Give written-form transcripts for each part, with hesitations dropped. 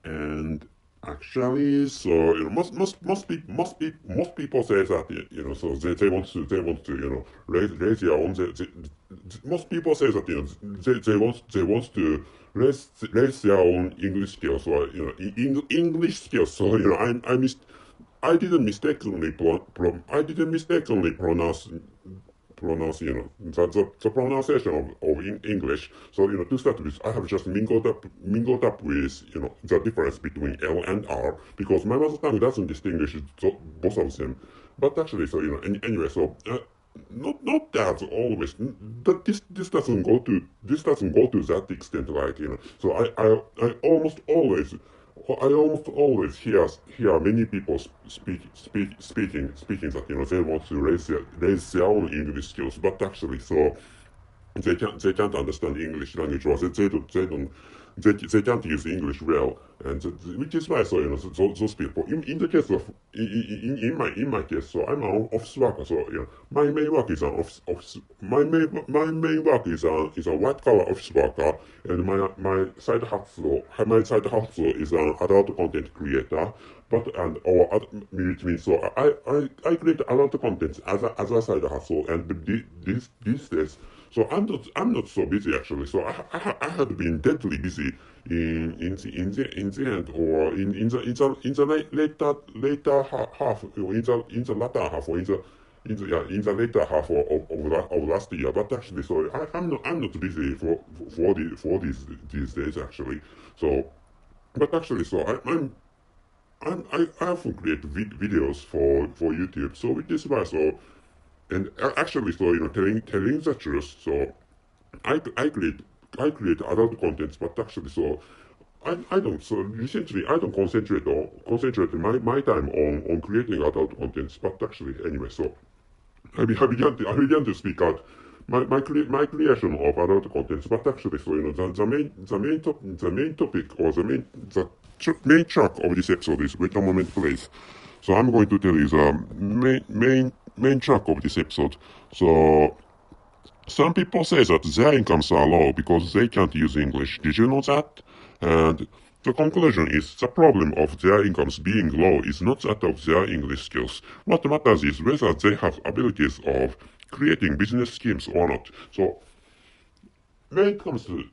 And actually, so most people say that so they want to raise their own. Most people say that they want to raise their own English skills or English skills. So I didn't mistakenly pronounce the pronunciation of English. So to start with, I have just mingled up with the difference between L and R because my mother tongue doesn't distinguish both of them. But actually, so anyway, so not that always. That this doesn't go to that extent. Like so I almost always hear many people speaking that they want to raise their own English skills, but actually so they can't understand English language or they can't use English well, and which is why so those people in the case of in my case, so I'm an office worker, so my main work is an office my main work is a white collar office worker, and my side hustle is an adult content creator, which means so I create adult content as a side hustle, and these days so I'm not so busy actually. So I had been deadly busy in the end or in the later half or in the latter half or in the later half of last year. But actually, so I'm not busy for these days actually. So but actually, so I often create videos for YouTube. So which is why so and actually so telling the truth. So I create adult contents, but actually, so I don't. So recently, I don't concentrate my time on creating adult contents, but actually, anyway. So I began to speak out my creation of adult contents, but actually, so the main topic or the main track of this episode is wait a moment, please. So I'm going to tell you the main track of this episode. So some people say that their incomes are low because they can't use English. Did you know that? And the conclusion is the problem of their incomes being low is not that of their English skills. What matters is whether they have abilities of creating business schemes or not. So when it comes to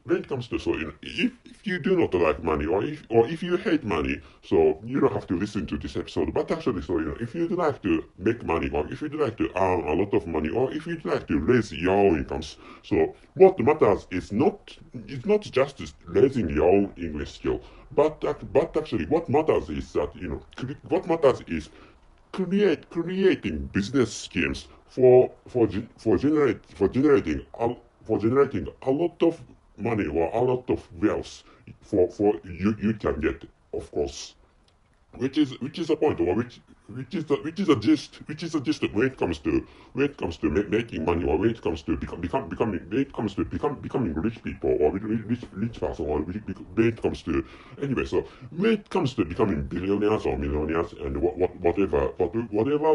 so if you do not like money or if you hate money, so you don't have to listen to this episode. But actually, so if you'd like to make money or if you'd like to earn a lot of money or if you'd like to raise your own incomes, so what matters is not just raising your own English skill, but actually what matters is that what matters is creating business schemes for generating a lot of money or a lot of wealth for you can get, of course, which is a point or which is a gist when it comes to making money or when it comes to becoming rich people or rich person or when it comes to anyway. So when it comes to becoming billionaires or millionaires and whatever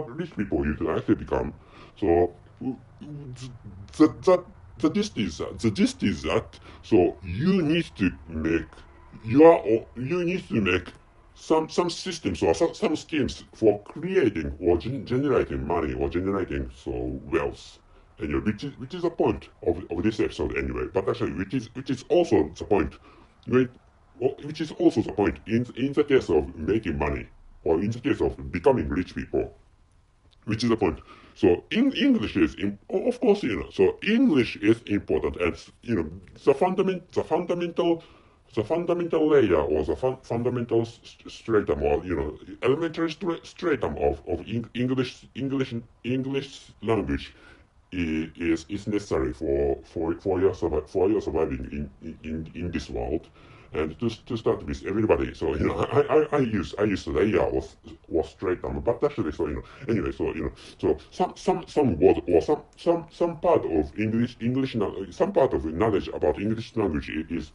rich people you'd like to become, so the gist is that so you need to make some systems or some schemes for creating or generating money or generating so wealth. Anyway, which is the point of this episode anyway. But actually, which is also the point, right? Which is also the point in the case of making money or in the case of becoming rich people, which is the point. So in English of course so English is important and the fundamental layer or the fundamental stratum or elementary stratum of English language is necessary for your surviving in this world. And to start with everybody, so I use layer or stratum, but actually so anyway, so so some word or some part of some part of knowledge about English language is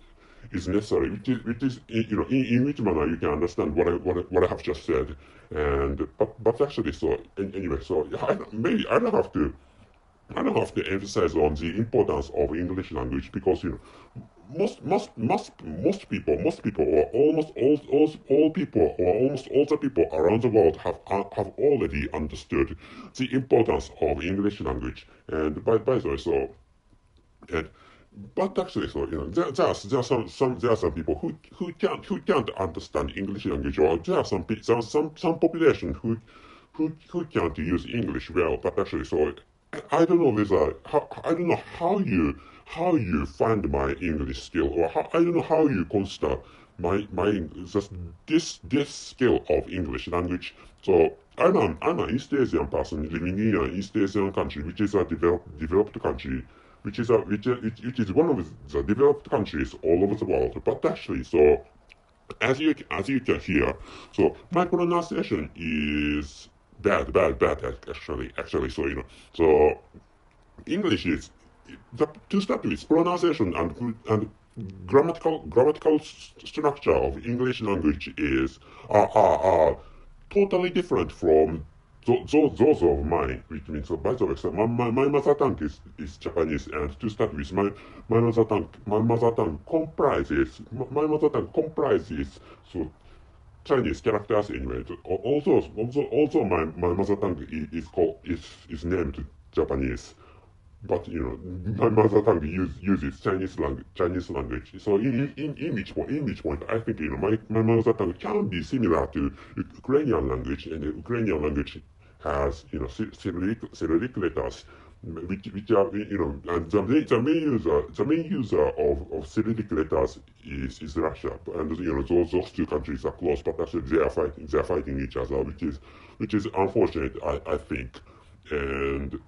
necessary, which is in which manner you can understand what I have just said. And but actually so anyway, so maybe I don't have to I don't have to emphasize on the importance of English language because most people, or almost all people, or almost all the people around the world have already understood the importance of English language. And by the way, so and but actually, so there are some people who can't understand English language, or there are some population who can't use English well. But actually, so I don't know whether I don't know how you find my English skill, or I don't know how you consider my just this skill of English language. So I'm an East Asian person living in an East Asian country, which is a developed country, which is one of the developed countries all over the world. But actually, so as you can hear, so my pronunciation is bad actually. So so English is to start with, pronunciation and grammatical structure of English language are totally different from those of mine, which means, so by the way, so my mother tongue is Japanese, and to start with, my mother tongue comprises so Chinese characters anyway. Also my mother tongue is named Japanese, but my mother tongue uses Chinese language. So in which point I think my mother tongue can be similar to Ukrainian language, and the Ukrainian language has Cyrillic letters, which are and the main user of Cyrillic letters is Russia, and those two countries are close, but actually they are fighting each other, which is unfortunate, I think. And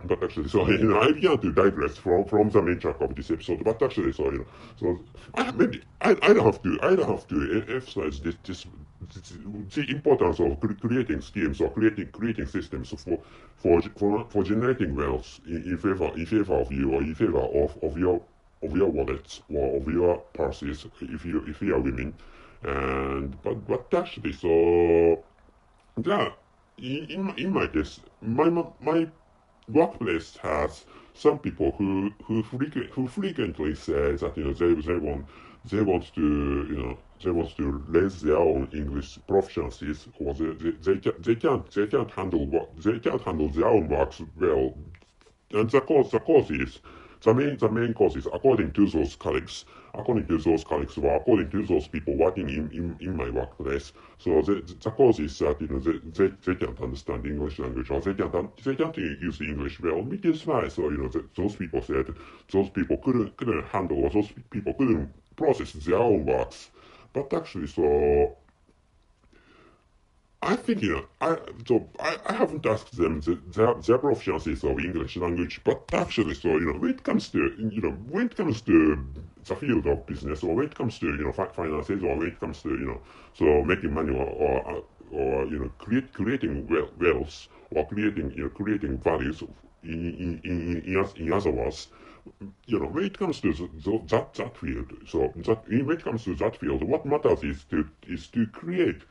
but actually, so I began to digress from the main track of this episode. But actually, so so I don't have to emphasize the importance of creating schemes, or creating systems for generating wealth in favor of you, or in favor of your wallets, or of your purses, if you are women. And but actually, so yeah, in my case, my workplace has some people who frequently say that they want to raise their own English proficiencies, or they can't handle their own works well. And the main cause is, according to those colleagues, or according to those people working in my workplace. So the cause is that they can't understand English language, or they can't use English well, which is why, so those people said those people couldn't handle, or those people couldn't process their own works. But actually, so I think I haven't asked them their proficiencies of English language, but actually, so when it comes to the field of business, or when it comes to finances, or when it comes to so making money, or creating wealth, or creating values in other words, when it comes to that field, so when it comes to that field, what matters is to create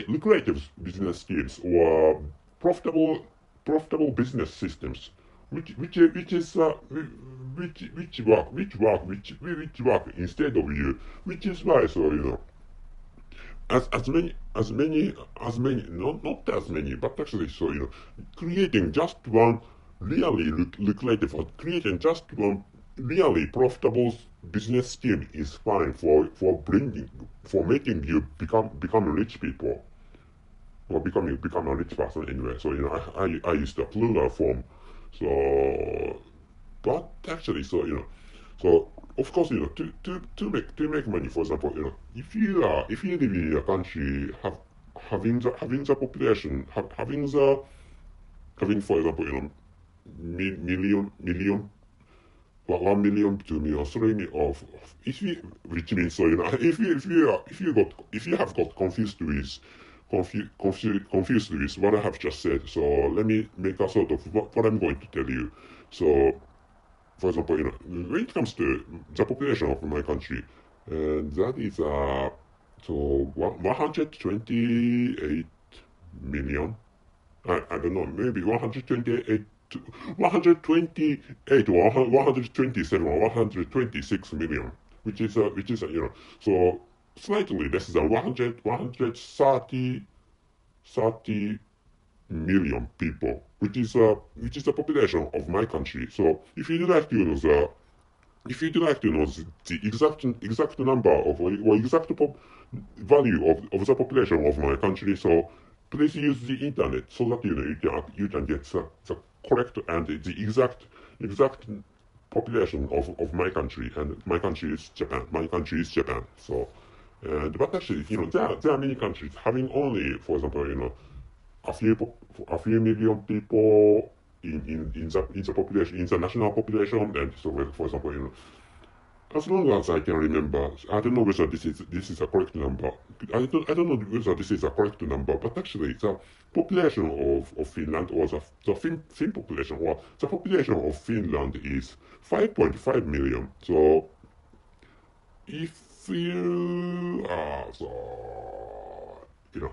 lucrative business schemes, or profitable business systems, which work instead of you, which is why, so as many, not as many, but actually, so creating just one really lucrative, or creating just one really profitable business scheme is fine for making you become rich people, or become a rich person anyway. So I use the plural form. So but actually, so so of course, to make money, for example, if you live in a country, having the population, having, for example, million, 1 million, 2 million, 3 million of, if you which means, so if you have got confused with what I have just said. So let me make a sort of what I'm going to tell you. So for example, when it comes to the population of my country, that is so 128 million. I don't know, maybe 128 or 127 or 126 million, so slightly less than 130 million people, which is the population of my country. So if you'd like to know the exact number of or exact value of the population of my country, so please use the internet so that you can get the correct and the exact population of my country, and my country is Japan. My country is Japan. So, but actually, there are many countries having only, for example, a few a few million people in the population, in the national population. And so, for example, as long as I can remember, I don't know whether this is a correct number. I don't know whether this is a correct number, but actually the population of Finland, or the Finn population, or the population of Finland is 5.5 million. So if you you know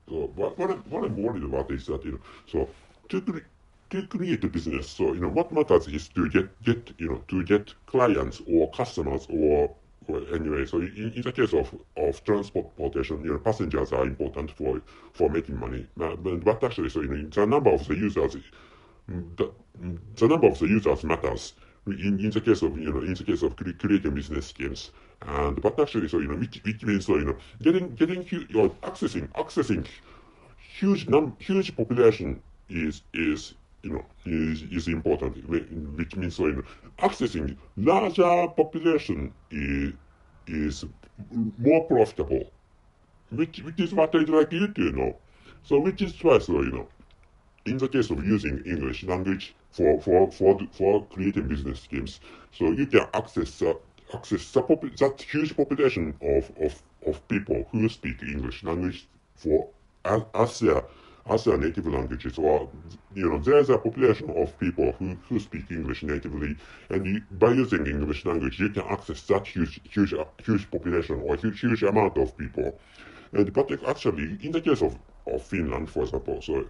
so what I'm worried about is that so to create a business, so what matters is to get clients or customers, or anyway. So in the case of transportation, passengers are important for making money. But actually, so the number of the users, the number of the users matters in the case of creating business schemes. And but actually, so which means, so getting or accessing huge population is important, which means, so accessing larger population is more profitable, which is what I'd like you to know. So which is why, so in the case of using English language for creating business schemes, so you can access that huge population of people who speak English language for as their native languages. Or there's a population of people who speak English natively, and by using English language you can access that huge population, or huge amount of people. And but actually, in the case of Finland, for example, so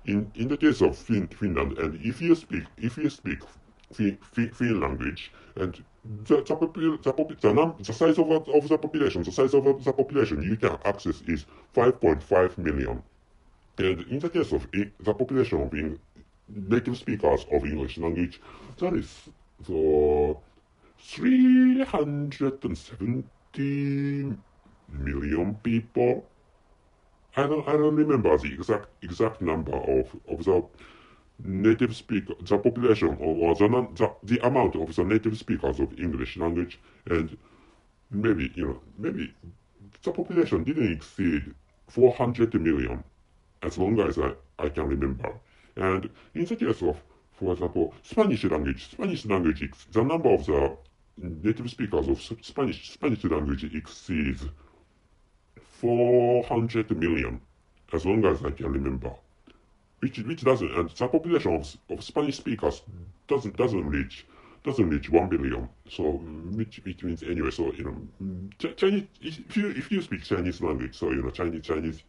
in the case of Finland, and if you speak Finn language, and the size of the population you can access is 5.5 million. And in the case of the population of native speakers of English language, that is the 370 million people. I don't remember the exact number of the native speaker, the population, or the amount of the native speakers of English language. And maybe the population didn't exceed 400 million, as long as I can remember. And in the case of, for example, Spanish language, the number of the native speakers of Spanish language exceeds 400 million, as long as I can remember. Which doesn't, and the population of Spanish speakers doesn't reach 1 billion. So which means, anyway, so Chinese, if you speak Chinese language, so Chinese language,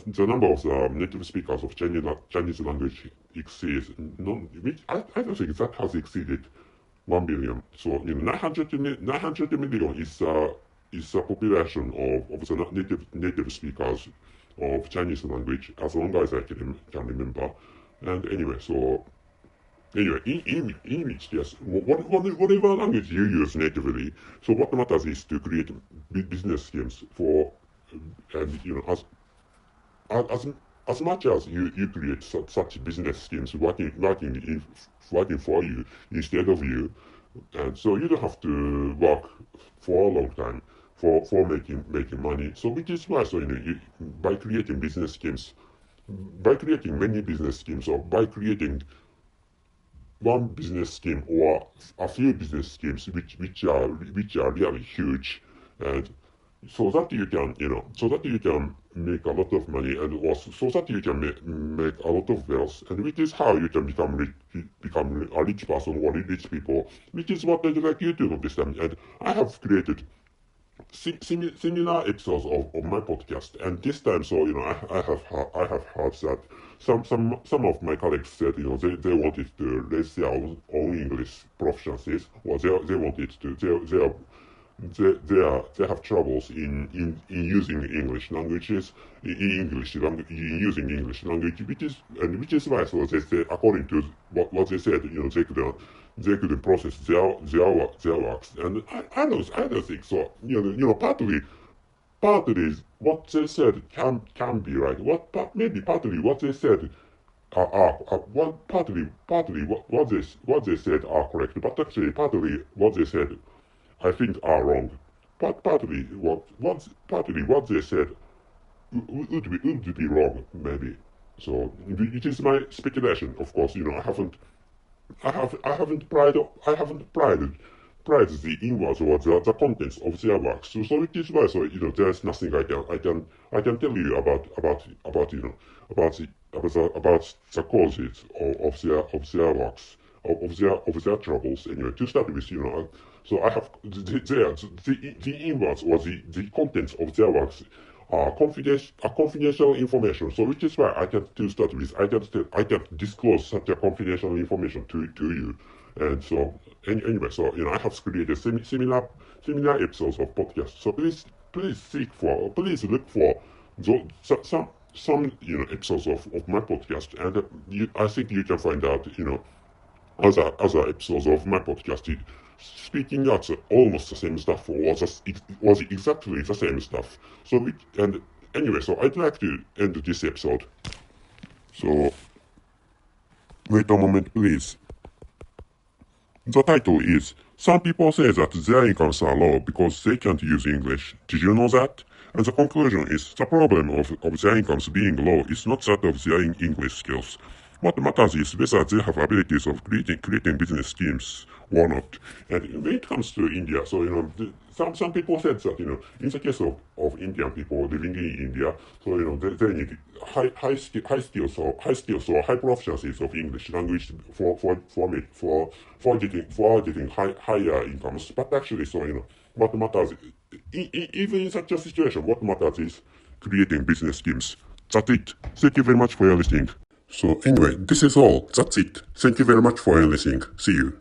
the number of the native speakers of Chinese language exceeds, I don't think that has exceeded 1 billion. So 900 million is the population of the native speakers of Chinese language, as long as I can remember. And anyway, so anyway, in which, yes, whatever language you use natively, so what matters is to create business schemes for, and as much as you create such business schemes working for you instead of you, and so you don't have to work for a long time for making money. So which is why, so by creating business schemes, by creating many business schemes, or by creating one business scheme or a few business schemes which are really huge, and so that you can make a lot of money, and also so that you can make a lot of wealth, and which is how you can become a rich person or rich people, which is what I'd like you to understand. And I have created similar episodes of my podcast, and this time, so I have heard that some of my colleagues said they wanted to raise their own English proficiencies, or they wanted to they have troubles in using English languages in using English language, which is why, so they say, according to what they said, they couldn't process their works, and I don't think so. Partly what they said can be right. Maybe partly what they said partly what they said are correct, but actually partly what they said I think are wrong. But partly what they said would be wrong, maybe. So it is my speculation. Of course, I haven't pried the inwards or the contents of their works. So it is why, so there's nothing I can tell you about the causes of their works, of their troubles. Anyway, to start with, so I have the inwards or the contents of their works are confidential information. So which is why to start with, I can't disclose such a confidential information to you. And so anyway, so I have created similar episodes of podcasts. So please look for some episodes of my podcast, and I think you can find out other episodes of my podcast speaking out almost the same stuff, or was exactly the same stuff. So and anyway, so I'd like to end this episode. So wait a moment, please. The title is "Some people say that their incomes are low because they can't use English. Did you know that?" And the conclusion is the problem of their incomes being low is not that of their English skills. What matters is whether they have abilities of creating business schemes or not. And when it comes to India, so some people said that in the case of Indian people living in India, so they need high skills or high proficiencies of English language for getting higher incomes. But actually, so what matters, even in such a situation, what matters is creating business schemes. That's it. Thank you very much for your listening. So anyway, this is all. That's it. Thank you very much for listening. See you.